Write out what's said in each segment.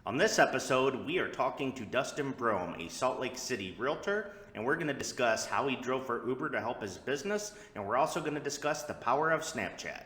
On this episode, we are talking to Dustin Brohm, a Salt Lake City realtor, and we're going to discuss how he drove for Uber to help his business, and we're also going to discuss the power of Snapchat.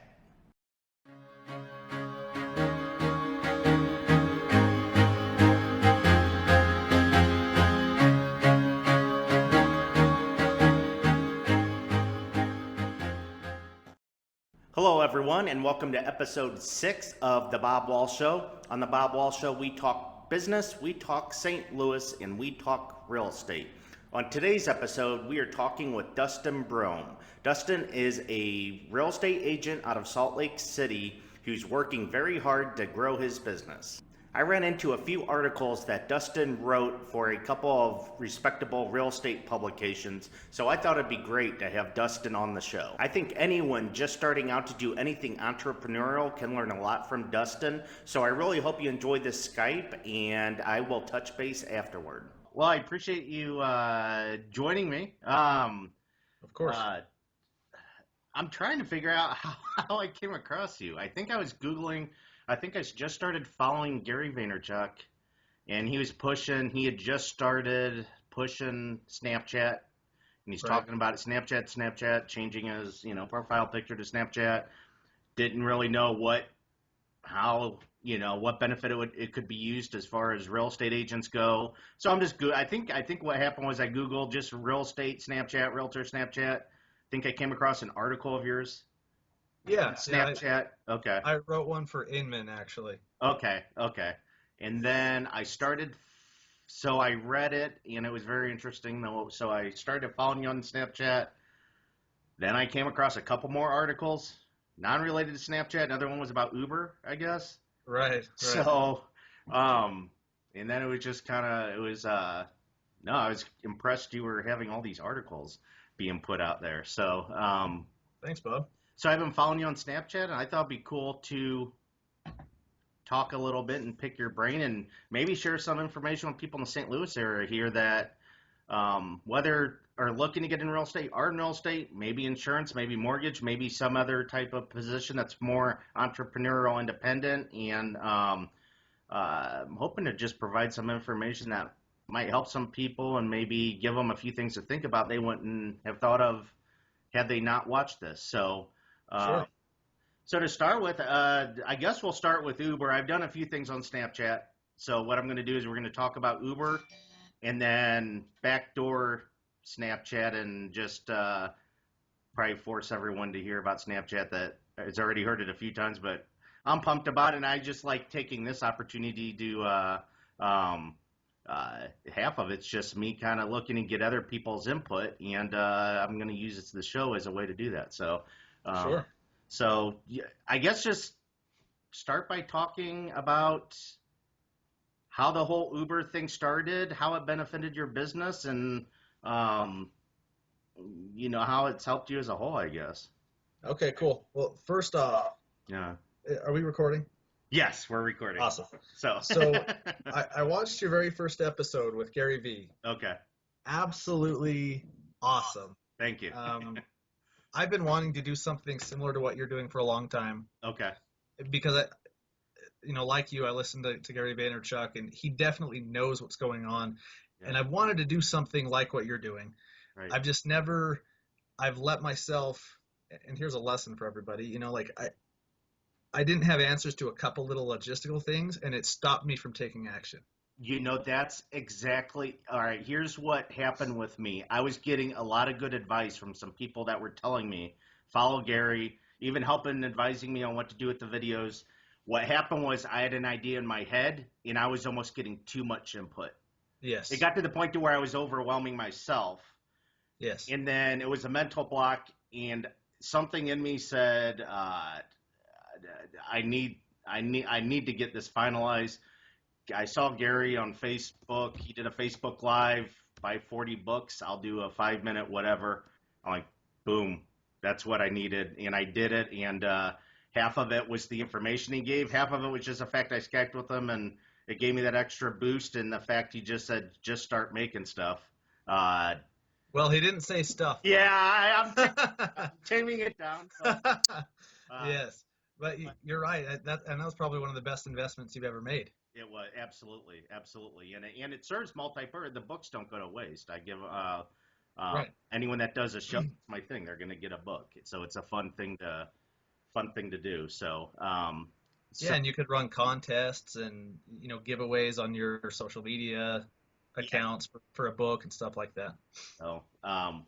Hello, everyone, and welcome to episode 6 of The Bob Wall Show. On The Bob Wall Show, we talk business, we talk St. Louis, and we talk real estate. On today's episode, we are talking with Dustin Brohm. Dustin is a real estate agent out of Salt Lake City who's working very hard to grow his business. I ran into a few articles that Dustin wrote for a couple of respectable real estate publications, so I thought it'd be great to have Dustin on the show. I think anyone just starting out to do anything entrepreneurial can learn a lot from Dustin, so I really hope you enjoy this Skype, and I will touch base afterward. Well, I appreciate you joining me. Of course. I'm trying to figure out how I came across you. I think I was Googling. I think I just started following Gary Vaynerchuk, and he had just started pushing Snapchat, and he's talking about it, Snapchat, changing his, profile picture to Snapchat. Didn't really know what benefit it could be used as far as real estate agents go. So I'm just good. I think what happened was I Googled just real estate Snapchat, realtor Snapchat. I think I came across an article of yours. Yeah, Snapchat. Okay. I wrote one for Inman, actually. Okay. And then so I read it, and it was very interesting, though. So I started following you on Snapchat. Then I came across a couple more articles, non-related to Snapchat. Another one was about Uber, I guess. Right. So, and then it was just I was impressed you were having all these articles being put out there. So, thanks, Bob. So I've been following you on Snapchat, and I thought it'd be cool to talk a little bit and pick your brain and maybe share some information with people in the St. Louis area here that whether are looking to get in real estate, are in real estate, maybe insurance, maybe mortgage, maybe some other type of position that's more entrepreneurial, independent, and I'm hoping to just provide some information that might help some people and maybe give them a few things to think about they wouldn't have thought of had they not watched this. So. Sure. So to start with, I guess we'll start with Uber. I've done a few things on Snapchat. So what I'm going to do is we're going to talk about Uber and then backdoor Snapchat and just probably force everyone to hear about Snapchat that has already heard it a few times, but I'm pumped about it, and I just like taking this opportunity to half of it's just me kind of looking and get other people's input, and I'm going to use the show as a way to do that. So. Sure. So I guess just start by talking about how the whole Uber thing started, how it benefited your business, and how it's helped you as a whole, I guess. Okay, cool. Well, first off, Yeah. Are we recording? Yes, we're recording. Awesome. So I watched your very first episode with Gary V. Okay. Absolutely awesome. Thank you. I've been wanting to do something similar to what you're doing for a long time. Okay. Because like you, I listened to Gary Vaynerchuk, and he definitely knows what's going on. Yeah. And I wanted to do something like what you're doing. Right. I've let myself, and here's a lesson for everybody, I didn't have answers to a couple little logistical things, and it stopped me from taking action. That's exactly, all right, here's what happened with me. I was getting a lot of good advice from some people that were telling me, follow Gary, even helping advising me on what to do with the videos. What happened was I had an idea in my head, and I was almost getting too much input. Yes. It got to the point to where I was overwhelming myself. Yes. And then it was a mental block, and something in me said, I need to get this finalized. I saw Gary on Facebook. He did a Facebook Live, buy 40 books. I'll do a 5-minute whatever. I'm like, boom, that's what I needed. And I did it. And half of it was the information he gave. Half of it was just the fact I Skyped with him, and it gave me that extra boost. And the fact he just said, just start making stuff. Well, he didn't say stuff. Yeah, I'm taming it down. So, yes. But you're right. That was probably one of the best investments you've ever made. It was absolutely, and it serves multi-purpose. The books don't go to waste. I give Right. anyone that does a show, it's my thing. They're going to get a book, so it's a fun thing to do. Yeah, So and you could run contests and giveaways on your social media yeah, accounts for a book and stuff like that. so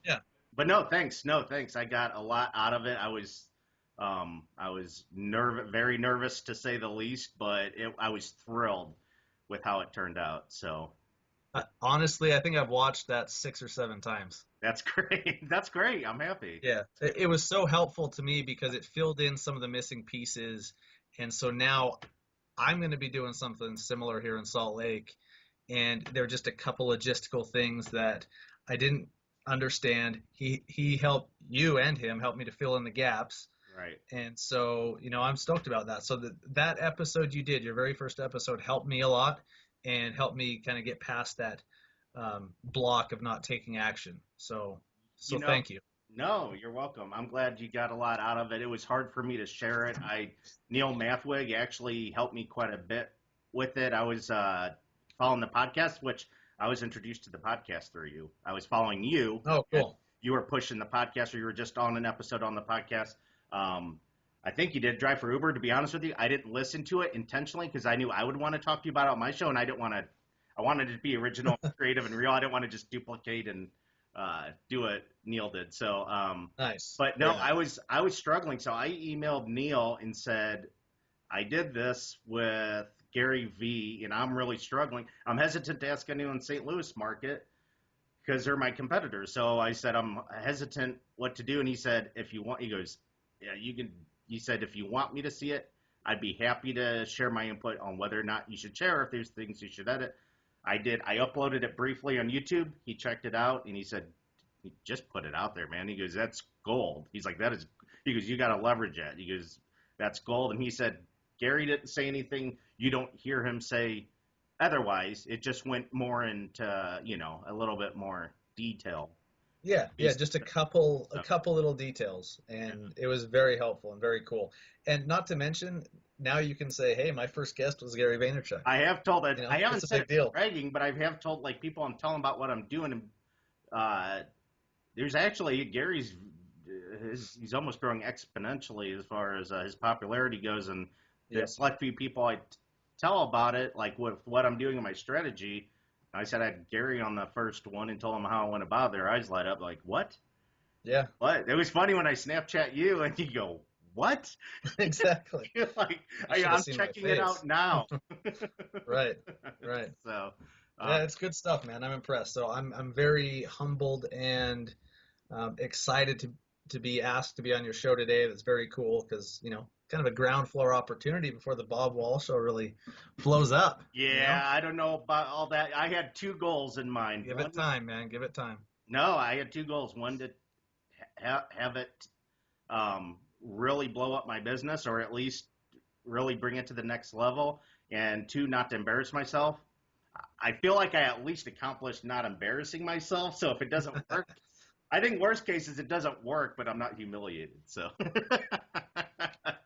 Yeah. but no thanks. I got a lot out of it. I was very nervous to say the least, but I was thrilled with how it turned out. So Honestly, I think I've watched that 6 or 7 times. that's great. That's great. I'm happy. Yeah, it was so helpful to me because it filled in some of the missing pieces. And so now I'm going to be doing something similar here in Salt Lake. And there are just a couple logistical things that I didn't understand. He helped you and him help me to fill in the gaps. Right. And so, I'm stoked about that. So that episode you did, your very first episode, helped me a lot and helped me kind of get past that block of not taking action. So, You so know, thank you. no, you're welcome. I'm glad you got a lot out of it. It was hard for me to share it. Neil Mathwig actually helped me quite a bit with it. I was following the podcast, which I was introduced to the podcast through you. I was following you, Oh, and cool. you were pushing the podcast, or you were just on an episode on the podcast. I think you did Drive for Uber. To be honest with you, I didn't listen to it intentionally because I knew I would want to talk to you about it on my show, and I didn't want to. I wanted it to be original, creative, and real. I didn't want to just duplicate and do what Neil did. So, Nice. but no, Yeah. I was struggling. So I emailed Neil and said I did this with Gary V, and I'm really struggling. I'm hesitant to ask anyone in St. Louis market because they're my competitors. So I said I'm hesitant what to do, and he said if you want, he goes, yeah, you can. He said if you want me to see it, I'd be happy to share my input on whether or not you should share, if there's things you should edit. I did. I uploaded it briefly on YouTube. He checked it out and he said, he just put it out there, man. He goes, that's gold. He's like, that is, he goes, you got to leverage that. He goes, that's gold. And he said, Gary didn't say anything. You don't hear him say otherwise. It just went more into, a little bit more detail. Yeah, yeah, Based just a stuff. couple little details, Yeah. and it was very helpful and very cool. And not to mention, now you can say, "Hey, my first guest was Gary Vaynerchuk." I have told it, I haven't It's a said big it for deal. bragging, but I have told like people I'm telling about what I'm doing. And uh, there's actually he's almost growing exponentially as far as his popularity goes, and the Yep. select few people I tell about it, like with what I'm doing in my strategy. I said I had Gary on the first one and told him how I went about it. Their eyes light up like, what? Yeah, What? It was funny when I Snapchat you and you go, what? exactly. You're like, You should have I'm seen my checking it face. out now. Right, right. So, Yeah, it's good stuff, man. I'm impressed. So I'm very humbled and excited to be asked to be on your show today. That's very cool because kind of a ground floor opportunity before the Bob Wall show really flows up. yeah, I don't know about all that. I had two goals in mind. Give One, it time, man. Give it time. no, I had two goals. One to have it really blow up my business, or at least really bring it to the next level, and two, not to embarrass myself. I feel like I at least accomplished not embarrassing myself. So if it doesn't work, I think worst case is it doesn't work, but I'm not humiliated. So,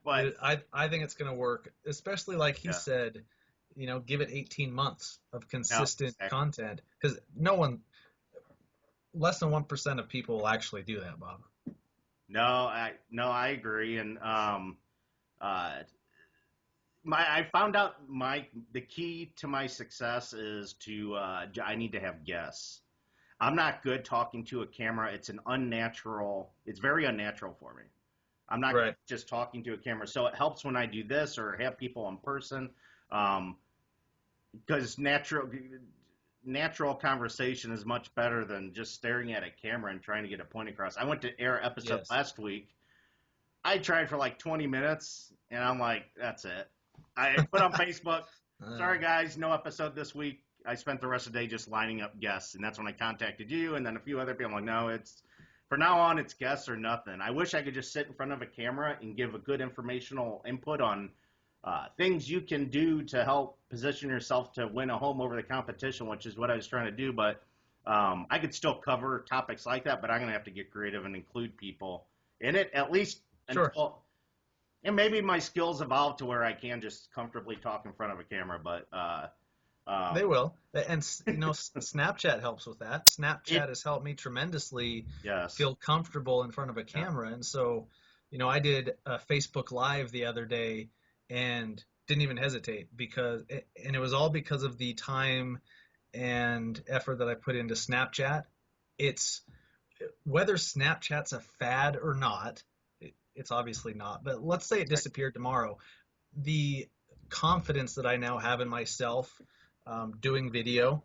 but I think it's going to work, especially like he yeah, said, give it 18 months of no, consistent exactly. content because less than 1% of people will actually do that, Bob. No, I agree, and I found out the key to my success is to I need to have guests. I'm not good talking to a camera. It's very unnatural for me. I'm not Right. just talking to a camera. So it helps when I do this or have people in person, because natural conversation is much better than just staring at a camera and trying to get a point across. I went to air episode Yes. last week. I tried for like 20 minutes, and I'm like, that's it. I put on Facebook, sorry guys, no episode this week. I spent the rest of the day just lining up guests, and that's when I contacted you and then a few other people. I'm like, no, for now on, it's guests or nothing. I wish I could just sit in front of a camera and give a good informational input on things you can do to help position yourself to win a home over the competition, which is what I was trying to do. But I could still cover topics like that, but I'm going to have to get creative and include people in it, at least Sure. And maybe my skills evolve to where I can just comfortably talk in front of a camera, but They um, will. And Snapchat helps with that. it Snapchat has helped me tremendously yes, feel comfortable in front of a yeah, camera. And so, I did a Facebook Live the other day and didn't even hesitate and it was all because of the time and effort that I put into Snapchat. It's whether Snapchat's a fad or not, it's obviously not, but let's say it right. disappeared tomorrow. The confidence that I now have in myself doing video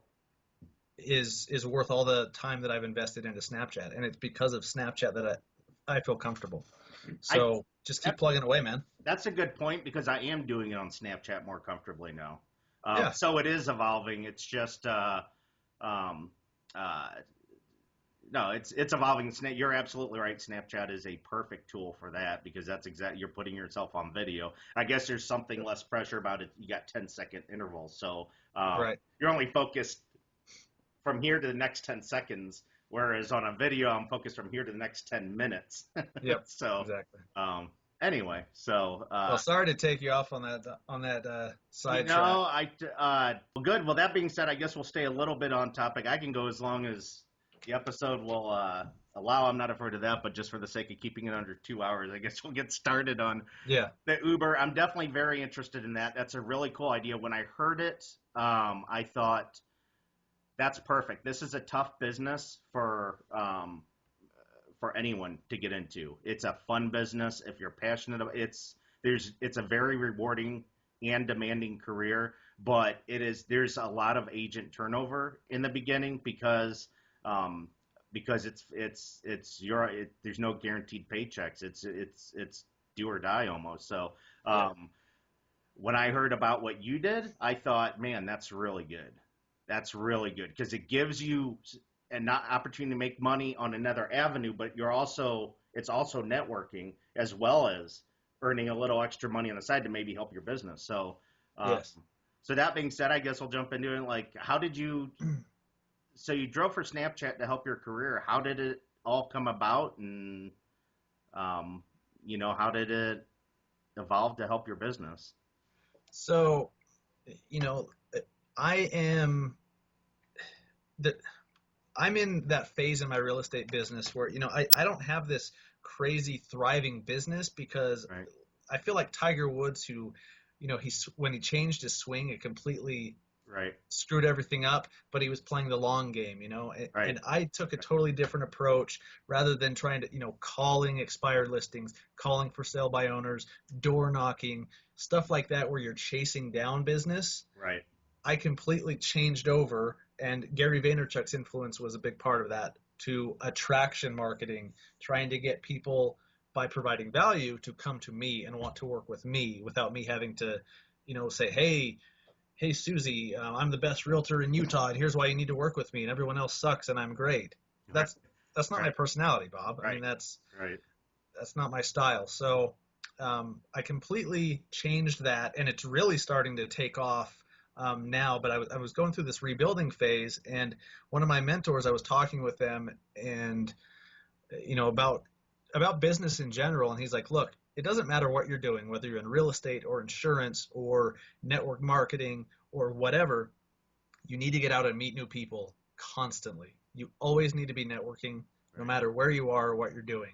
is worth all the time that I've invested into Snapchat, and it's because of Snapchat that I feel comfortable. I So just keep that plugging away, man. that's a good point because I am doing it on Snapchat more comfortably now. Yeah, So it is evolving. It's just um, uh, no, it's evolving. You're absolutely right. Snapchat is a perfect tool for that because that's exactly you're putting yourself on video. I guess there's something less pressure about it. You got 10-second intervals, so right. you're only focused from here to the next 10 seconds. Whereas on a video, I'm focused from here to the next 10 minutes. Yep, So exactly. um, anyway, so Well, sorry to take you off on that sidetrack. well, good. Well, that being said, I guess we'll stay a little bit on topic. I can go as long as the episode will allow. I'm not afraid of that, but just for the sake of keeping it under 2 hours, I guess we'll get started on Yeah, the Uber. I'm definitely very interested in that. That's a really cool idea. When I heard it, I thought that's perfect. This is a tough business for anyone to get into. It's a fun business if you're passionate about it's a very rewarding and demanding career, but there's a lot of agent turnover in the beginning because there's no guaranteed paychecks. It's do or die almost. So yeah, when I heard about what you did, I thought, man, that's really good. That's really good because it gives you an opportunity to make money on another avenue, but it's also networking as well as earning a little extra money on the side to maybe help your business. Um, yes. so that being said, I guess I'll jump into it. Like, how did you? So you drove for Snapchat to help your career. How did it all come about, and um, how did it evolve to help your business? So, you know, I am the I'm in that phase in my real estate business where, I don't have this crazy thriving business because Right, I feel like Tiger Woods, who, when he changed his swing, it completely right, screwed everything up, but he was playing the long game, right, and I took a totally different approach rather than trying to, calling expired listings, calling for sale by owners, door knocking, stuff like that where you're chasing down business. right, I completely changed over, and Gary Vaynerchuk's influence was a big part of that, to attraction marketing, trying to get people by providing value to come to me and want to work with me without me having to, say, hey Susie, I'm the best realtor in Utah, and here's why you need to work with me, and everyone else sucks, and I'm great. right, That's not my right, personality, Bob. I mean, right, right. that's not my style. So I completely changed that, and it's really starting to take off now. But I was going through this rebuilding phase, and one of my mentors, I was talking with them, and about business in general, and he's like, look, it doesn't matter what you're doing, whether you're in real estate or insurance or network marketing or whatever. You need to get out and meet new people constantly. You always need to be networking, no Right. matter where you are or what you're doing.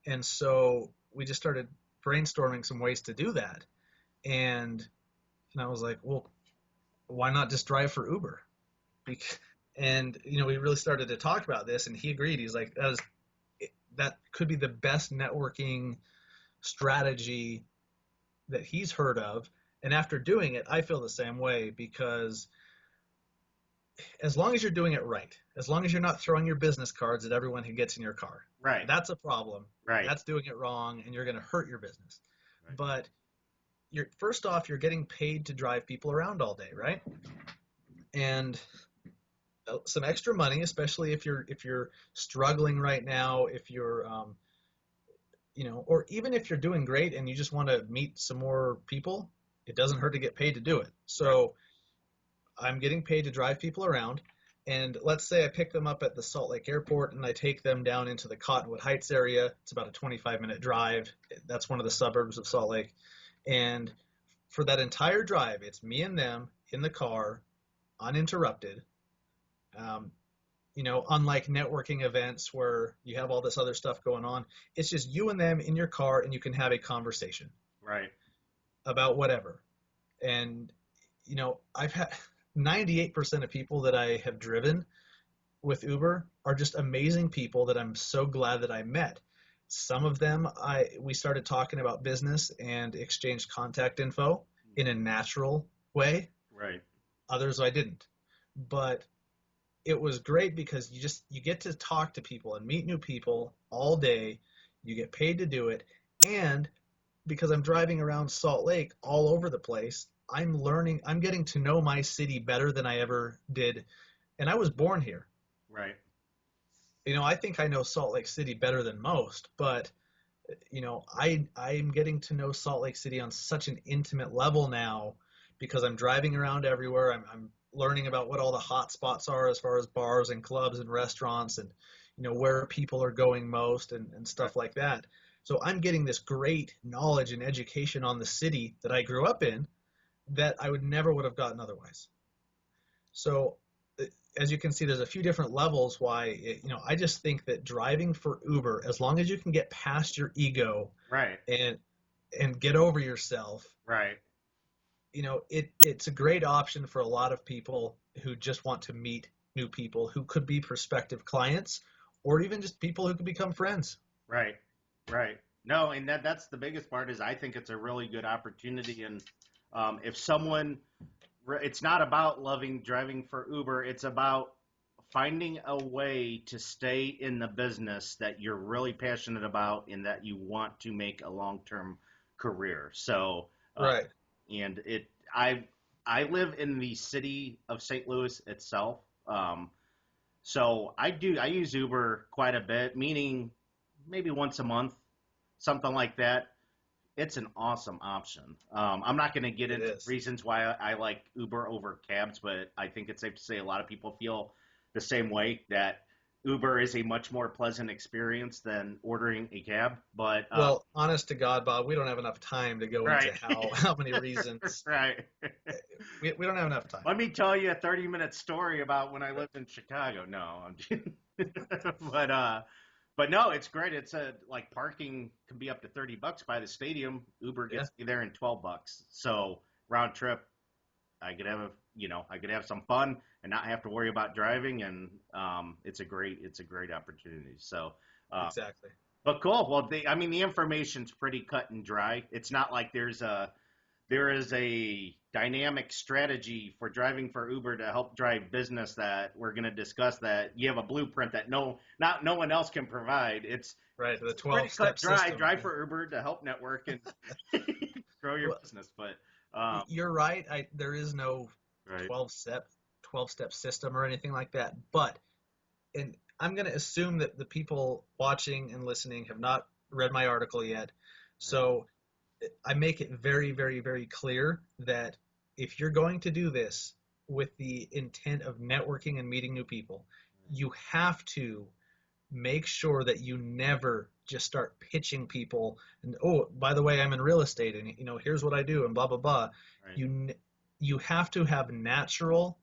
And so we just started brainstorming some ways to do that. And I was like, well, why not just drive for Uber? And we really started to talk about this, and he agreed. He's like, that could be the best networking strategy that he's heard of. And after doing it, I feel the same way, because as long as you're doing it right, as long as you're not throwing your business cards at everyone who gets in your car, Right. that's a problem. Right. That's doing it wrong, and you're going to hurt your business. Right. But first off, you're getting paid to drive people around all day, right? And some extra money, especially if you're struggling right now, if you're or even if you're doing great and you just want to meet some more people, it doesn't hurt to get paid to do it. Right. So I'm getting paid to drive people around, And let's say I pick them up at the Salt Lake Airport and I take them down into the Cottonwood Heights area. It's about a 25-minute drive. That's one of the suburbs of Salt Lake. And for that entire drive, it's me and them in the car, uninterrupted. Um, unlike networking events where you have all this other stuff going on, it's just you and them in your car and you can have a conversation Right. about whatever. And, I've had 98% of people that I have driven with Uber are just amazing people that I'm so glad that I met. Some of them, we started talking about business and exchanged contact info in a natural way. Right. Others I didn't. But it was great because you get to talk to people and meet new people all day. You get paid to do it. And because I'm driving around Salt Lake all over the place, I'm getting to know my city better than I ever did. And I was born here. Right. I think I know Salt Lake City better than most, but I'm getting to know Salt Lake City on such an intimate level now because I'm driving around everywhere. I'm learning about what all the hot spots are as far as bars and clubs and restaurants and where people are going most and stuff like that. So I'm getting this great knowledge and education on the city that I grew up in that I would have gotten otherwise. So as you can see, there's a few different levels why, I just think that driving for Uber, as long as you can get past your ego Right. and get over yourself, Right. it's a great option for a lot of people who just want to meet new people who could be prospective clients or even just people who could become friends. Right. Right. No, and that's the biggest part is I think it's a really good opportunity. And if someone, it's not about loving driving for Uber. It's about finding a way to stay in the business that you're really passionate about and that you want to make a long-term career. So, Right. and I live in the city of St. Louis itself. So I use Uber quite a bit, meaning maybe once a month, something like that. It's an awesome option. I'm not going to get It into is. reasons why I like Uber over cabs, but I think it's safe to say a lot of people feel the same way that Uber is a much more pleasant experience than ordering a cab. But Well, honest to God, Bob, we don't have enough time to go into right, how many reasons. right. We don't have enough time. Let me tell you a 30-minute story about when I lived in Chicago. No, I'm just, but no, it's great. It's like parking can be up to $30 by the stadium. Uber Yeah, gets you there in $12. So round trip, I could have some fun and not have to worry about driving. And it's a great opportunity. So, exactly. but cool. Well, the information's pretty cut and dry. It's not like there is a dynamic strategy for driving for Uber to help drive business that we're going to discuss that you have a blueprint that no one else can provide. It's Right. The pretty cut 12-step dry. system. Drive for Uber to help network and grow your Well, business. But you're right. There is no right, 12-step system or anything like that. But, and I'm going to assume that the people watching and listening have not read my article yet. right, So I make it very, very, very clear that if you're going to do this with the intent of networking and meeting new people, you have to make sure that you never just start pitching people and, oh, by the way, I'm in real estate and here's what I do and blah blah blah. right. You have to have natural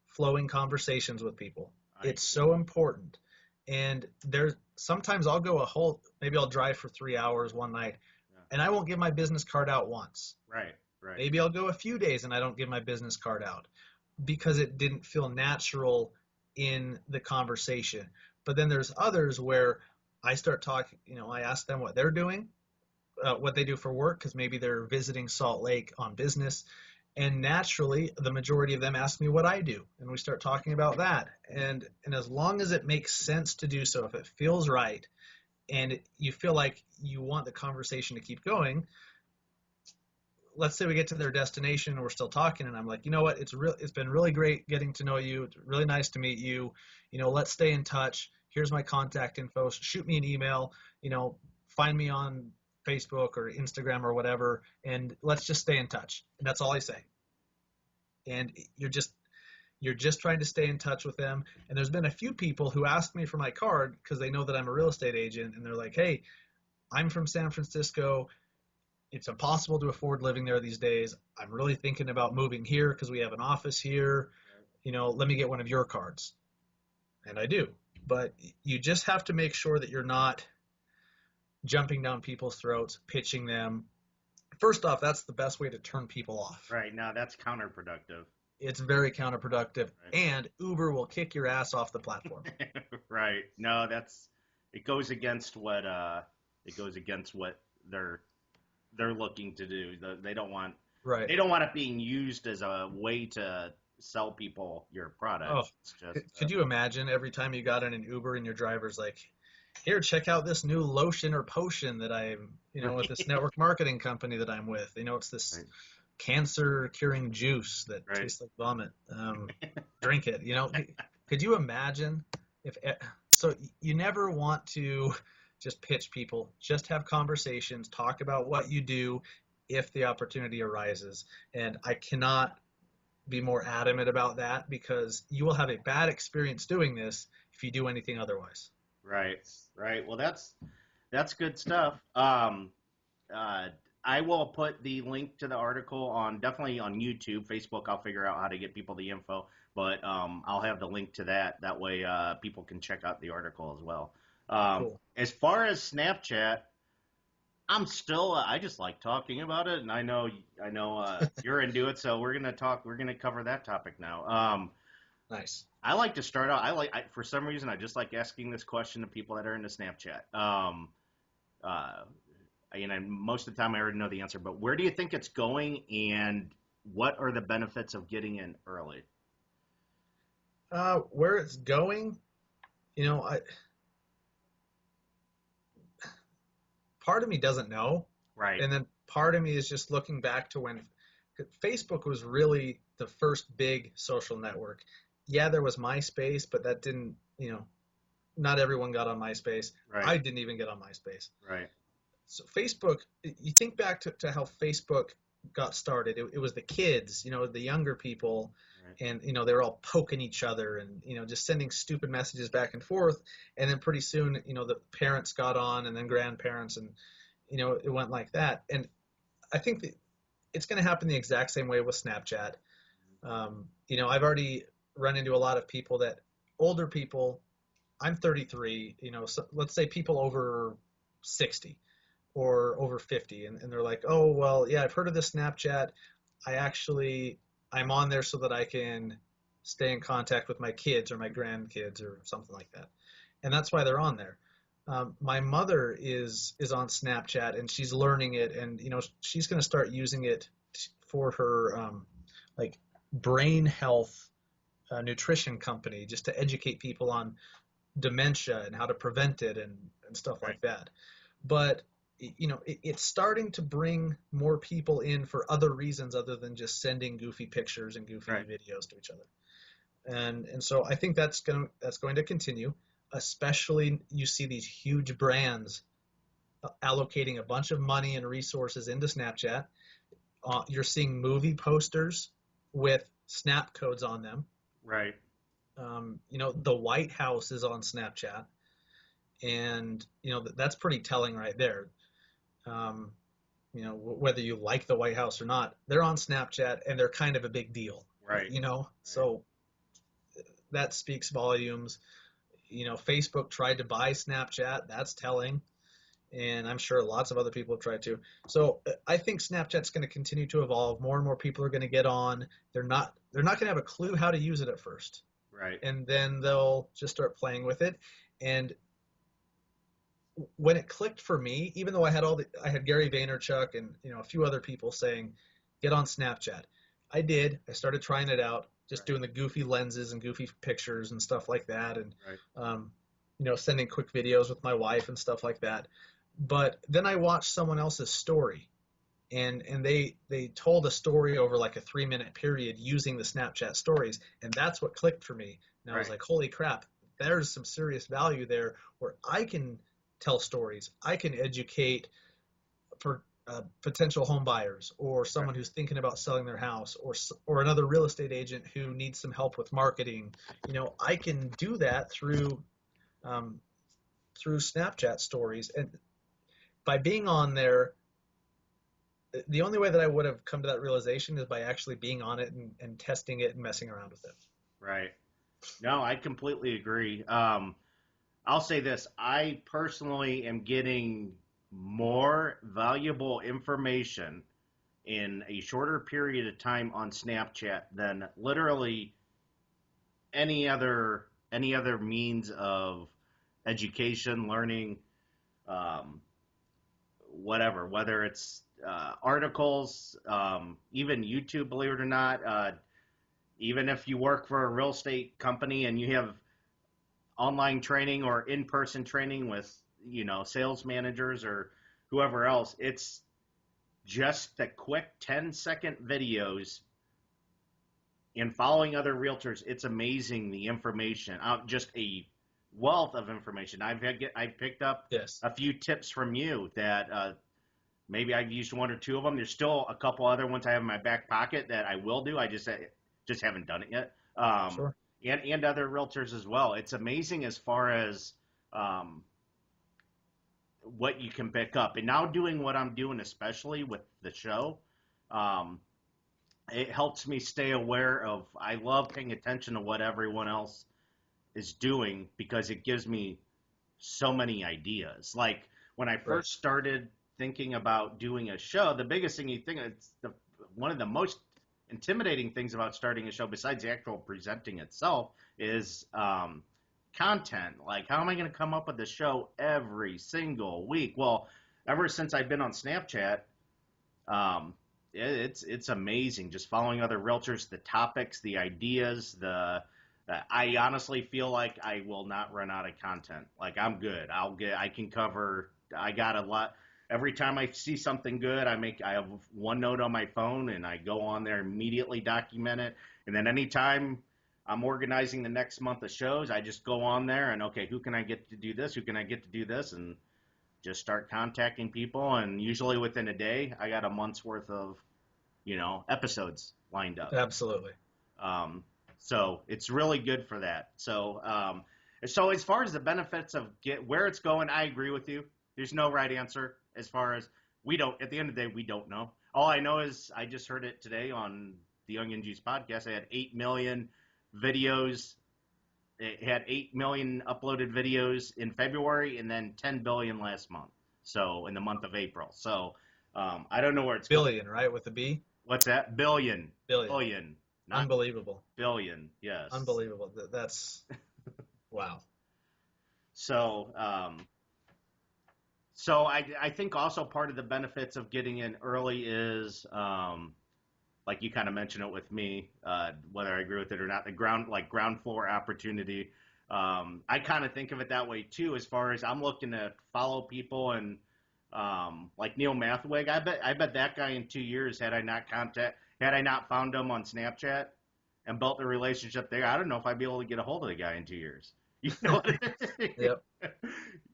flowing conversations with people. I It's agree. so important. And there's sometimes maybe I'll drive for 3 hours one night Yeah. and I won't give my business card out once. Right, right, Maybe I'll go a few days and I don't give my business card out because it didn't feel natural in the conversation. But then there's others where I start talking, I ask them what they're doing, what they do for work, because maybe they're visiting Salt Lake on business. And naturally, the majority of them ask me what I do. And we start talking about that. And as long as it makes sense to do so, if it feels right, and you feel like you want the conversation to keep going, let's say we get to their destination and we're still talking and I'm like, you know what, it's been really great getting to know you. It's really nice to meet you. Let's stay in touch. Here's my contact info. Shoot me an email, find me on Facebook or Instagram or whatever, and let's just stay in touch. And that's all I say. And You're just trying to stay in touch with them. And there's been a few people who asked me for my card because they know that I'm a real estate agent, and they're like, hey, I'm from San Francisco. It's impossible to afford living there these days. I'm really thinking about moving here because we have an office here. Let me get one of your cards. And I do. But you just have to make sure that you're not jumping down people's throats, pitching them. First off, that's the best way to turn people off. Right. Now that's counterproductive. It's very counterproductive, Right. and Uber will kick your ass off the platform. Right. No, it goes against what they're looking to do. They don't want Right. it being used as a way to sell people your product. Oh, It's just, could you imagine every time you got in an Uber and your driver's like, here, check out this new lotion or potion that I'm, with this network marketing company that I'm with. It's this Right. cancer curing juice that Right. tastes like vomit. Drink it. Could you imagine so you never want to just pitch people, just have conversations, talk about what you do if the opportunity arises. And I cannot be more adamant about that, because you will have a bad experience doing this if you do anything otherwise. Right. Right. Well, that's good stuff. I will put the link to the article definitely on YouTube. Facebook, I'll figure out how to get people the info, but I'll have the link to that. That way, people can check out the article as well. Cool. As far as Snapchat, I just like talking about it, and I know you're into it, so we're gonna cover that topic now. Nice. I like to start out. For some reason, I just like asking this question to people that are into Snapchat. Most of the time I already know the answer, but where do you think it's going, and what are the benefits of getting in early? Where it's going, part of me doesn't know. Right. And then part of me is just looking back to when Facebook was really the first big social network. Yeah, there was MySpace, but that didn't, not everyone got on MySpace. Right. I didn't even get on MySpace. Right. So Facebook, you think back to how Facebook got started. It was the kids, the younger people, Right. and they were all poking each other and just sending stupid messages back and forth. And then pretty soon, the parents got on, and then grandparents, and it went like that. And I think that it's going to happen the exact same way with Snapchat. I've already run into a lot of people older people. I'm 33. So let's say people over 60 or over 50, and they're like, oh, well, yeah, I've heard of this Snapchat. I'm on there so that I can stay in contact with my kids or my grandkids or something like that. And that's why they're on there. My mother is on Snapchat, and she's learning it, and she's going to start using it for her like brain health nutrition company, just to educate people on dementia and how to prevent it and stuff like that. But it's starting to bring more people in for other reasons other than just sending goofy pictures and goofy Right. videos to each other. And so I think that's going to continue. Especially, you see these huge brands allocating a bunch of money and resources into Snapchat. You're seeing movie posters with snap codes on them. Right. The White House is on Snapchat, and that's pretty telling right there. Whether you like the White House or not, they're on Snapchat, and they're kind of a big deal. Right. So that speaks volumes. Facebook tried to buy Snapchat. That's telling. And I'm sure lots of other people have tried to. So I think Snapchat's going to continue to evolve. More and more people are going to get on. They're not going to have a clue how to use it at first. Right. And then they'll just start playing with it. And when it clicked for me, even though I had Gary Vaynerchuk and a few other people saying, get on Snapchat. I did. I started trying it out, just doing the goofy lenses and goofy pictures and stuff like that, and sending quick videos with my wife and stuff like that. But then I watched someone else's story, and they told a story over like a 3-minute period using the Snapchat stories, and that's what clicked for me. And I was like, holy crap, there's some serious value there where I can tell stories. I can educate for potential home buyers, or someone who's thinking about selling their house, or another real estate agent who needs some help with marketing. I can do that um, through Snapchat stories, and by being on there, the only way that I would have come to that realization is by actually being on it and testing it and messing around with it. Right. No, I completely agree. I'll say this. I personally am getting more valuable information in a shorter period of time on Snapchat than literally any other means of education, learning, um, whatever, whether it's articles, even YouTube, believe it or not. Even if you work for a real estate company and you have online training or in-person training with sales managers or whoever else, it's just the quick 10-second videos and following other realtors. It's amazing the information, just a wealth of information. I've picked up Yes. a few tips from you that maybe I've used one or two of them. There's still a couple other ones I have in my back pocket that I will do. I just haven't done it yet. Sure. And other realtors as well. It's amazing as far as um, what you can pick up. And now doing what I'm doing, especially with the show, um, it helps me stay aware of. I love paying attention to what everyone else is doing because it gives me so many ideas. Like when I Right. first started thinking about doing a show, the biggest thing you think one of the most intimidating things about starting a show, besides the actual presenting itself, is content. Like, how am I going to come up with a show every single week? Well, ever since I've been on Snapchat, um, it's amazing just following other realtors, the topics, the ideas, I honestly feel like I will not run out of content. Like I'm good. I can cover. I got a lot. Every time I see something good, I have OneNote on my phone and I go on there immediately document it. And then anytime I'm organizing the next month of shows, I just go on there and okay, who can I get to do this? Who can I get to do this? And just start contacting people. And usually within a day, I got a month's worth of episodes lined up. Absolutely. Um, so it's really good for that. So as far as the benefits of get where it's going, I agree with you. There's no right answer as far as we don't. At the end of the day, we don't know. All I know is I just heard it today on the Young NG's podcast. I had 8 million videos. It had 8 million uploaded videos in February, and then 10 billion last month. So in the month of April. So I don't know where it's going. Billion, right? With a B? What's that? Billion. Billion. Billion. Not Unbelievable. billion. Yes. Unbelievable. That's wow. So, so I think also part of the benefits of getting in early is, like you kind of mentioned it with me, whether I agree with it or not, the ground floor opportunity. I kind of think of it that way too, as far as I'm looking to follow people and, like Neil Mathwig. I bet that guy in 2 years, had I not found him on Snapchat and built a relationship there, I don't know if I'd be able to get a hold of the guy in 2 years. You know what I mean? Yep.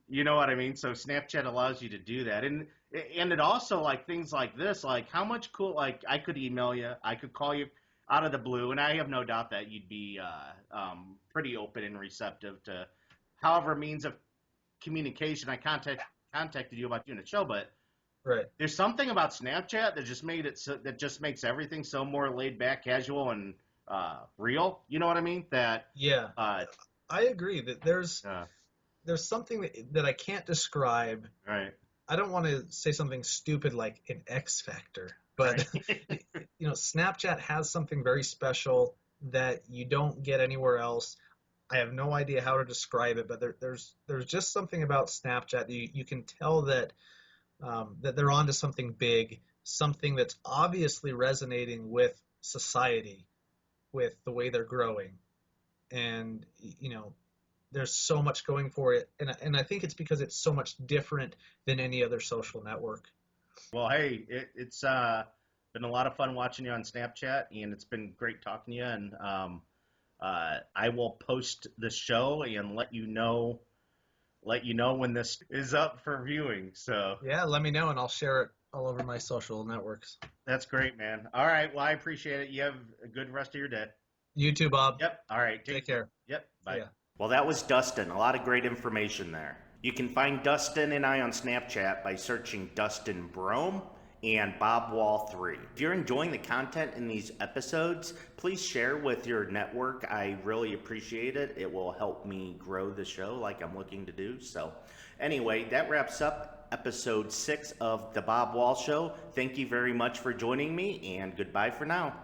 You know what I mean? So Snapchat allows you to do that. And it also, like, things like this, like how much cool, like I could email you, I could call you out of the blue, and I have no doubt that you'd be pretty open and receptive to however means of communication I contacted you about doing a show. But Right. there's something about Snapchat that just makes everything so more laid back, casual, and real. You know what I mean? That Yeah. uh, I agree that there's uh, there's something that I can't describe. right, I don't want to say something stupid like an X factor, but right, Snapchat has something very special that you don't get anywhere else. I have no idea how to describe it, but there's just something about Snapchat that you can tell that they're onto something big, something that's obviously resonating with society, with the way they're growing, and there's so much going for it, and I think it's because it's so much different than any other social network. Well, hey, it's been a lot of fun watching you on Snapchat, and it's been great talking to you. And I will post the show and let you know when this is up for viewing. So Yeah, let me know and I'll share it all over my social networks. That's great, man. All right. Well, I appreciate it. You have a good rest of your day. You too, Bob. Yep. All right. Take care. Yep. See Bye. ya. Well, that was Dustin. A lot of great information there. You can find Dustin and I on Snapchat by searching Dustin Brohm and Bob Wall 3. If you're enjoying the content in these episodes, please share with your network. I really appreciate it. It will help me grow the show like I'm looking to do. So, anyway, that wraps up episode 6 of The Bob Wall Show. Thank you very much for joining me, and goodbye for now.